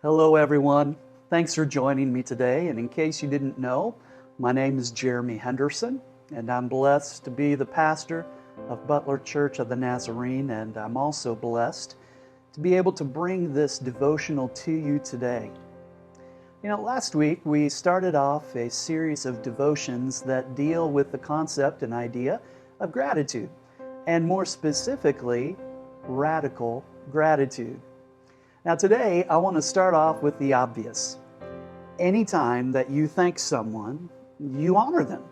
Hello, everyone. Thanks for joining me today. And in case you didn't know, my name is Jeremy Henderson, and I'm blessed to be the pastor of Butler Church of the Nazarene, and I'm also blessed to be able to bring this devotional to you today. Last week we started off a series of devotions that deal with the concept and idea of gratitude, and more specifically, radical gratitude. Now today, I want to start off with the obvious. Anytime that you thank someone, you honor them.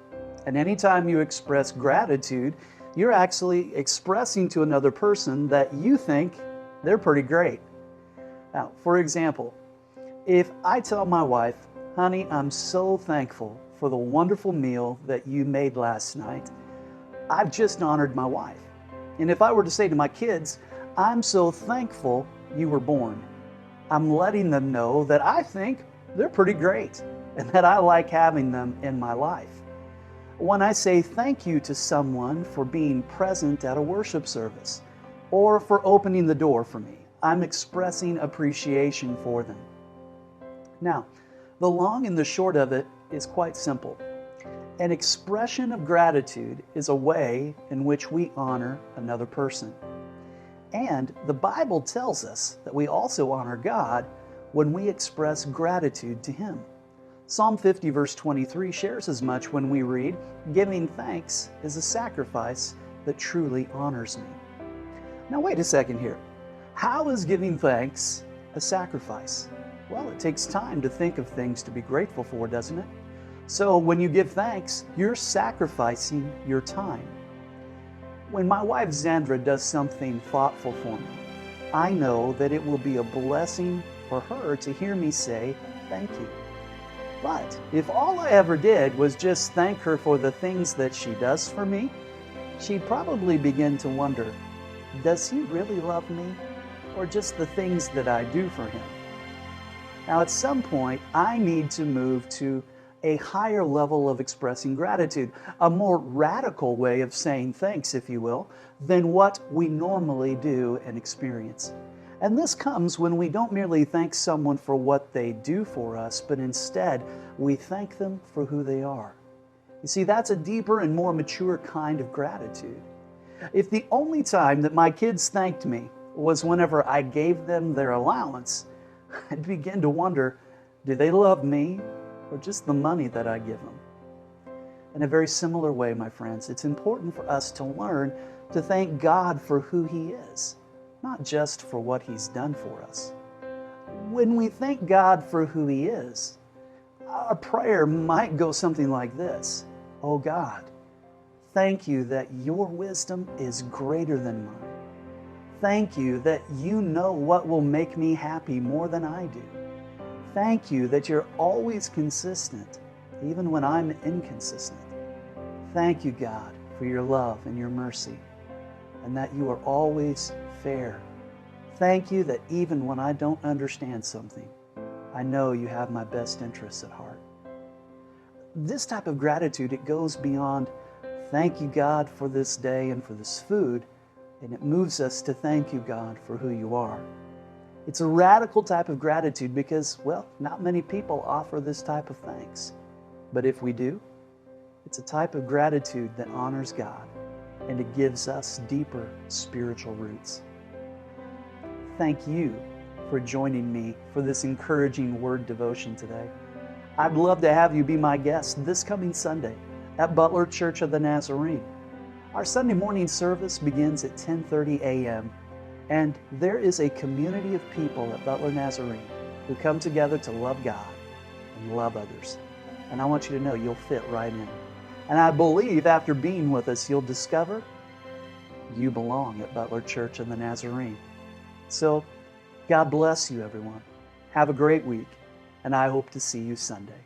And anytime you express gratitude, you're actually expressing to another person that you think they're pretty great. Now, for example, if I tell my wife, honey, I'm so thankful for the wonderful meal that you made last night, I've just honored my wife. And if I were to say to my kids, I'm so thankful you were born, I'm letting them know that I think they're pretty great and that I like having them in my life. When I say thank you to someone for being present at a worship service or for opening the door for me, I'm expressing appreciation for them. Now, the long and the short of it is quite simple. An expression of gratitude is a way in which we honor another person. And the Bible tells us that we also honor God when we express gratitude to Him. Psalm 50 verse 23 shares as much when we read, giving thanks is a sacrifice that truly honors me. Now wait a second here. How is giving thanks a sacrifice? Well, it takes time to think of things to be grateful for, doesn't it? So when you give thanks, you're sacrificing your time. When my wife Zandra does something thoughtful for me, I know that it will be a blessing for her to hear me say thank you. But if all I ever did was just thank her for the things that she does for me, she'd probably begin to wonder, does he really love me, or just the things that I do for him? Now at some point, I need to move to a higher level of expressing gratitude, a more radical way of saying thanks, if you will, than what we normally do and experience. And this comes when we don't merely thank someone for what they do for us, but instead we thank them for who they are. You see, that's a deeper and more mature kind of gratitude. If the only time that my kids thanked me was whenever I gave them their allowance, I'd begin to wonder, do they love me or just the money that I give them? In a very similar way, my friends, it's important for us to learn to thank God for who He is, not just for what He's done for us. When we thank God for who He is, our prayer might go something like this: Oh God, thank you that your wisdom is greater than mine. Thank you that you know what will make me happy more than I do. Thank you that you're always consistent, even when I'm inconsistent. Thank you, God, for your love and your mercy, and that you are always fair. Thank you that even when I don't understand something, I know you have my best interests at heart. This type of gratitude, it goes beyond thank you, God, for this day and for this food, and it moves us to thank you, God, for who you are. It's a radical type of gratitude because, well, not many people offer this type of thanks. But if we do, it's a type of gratitude that honors God, and it gives us deeper spiritual roots. Thank you for joining me for this encouraging word devotion today. I'd love to have you be my guest this coming Sunday at Butler Church of the Nazarene. Our Sunday morning service begins at 10:30 a.m. And there is a community of people at Butler Nazarene who come together to love God and love others. And I want you to know you'll fit right in. And I believe after being with us, you'll discover you belong at Butler Church of the Nazarene. So God bless you, everyone. Have a great week, and I hope to see you Sunday.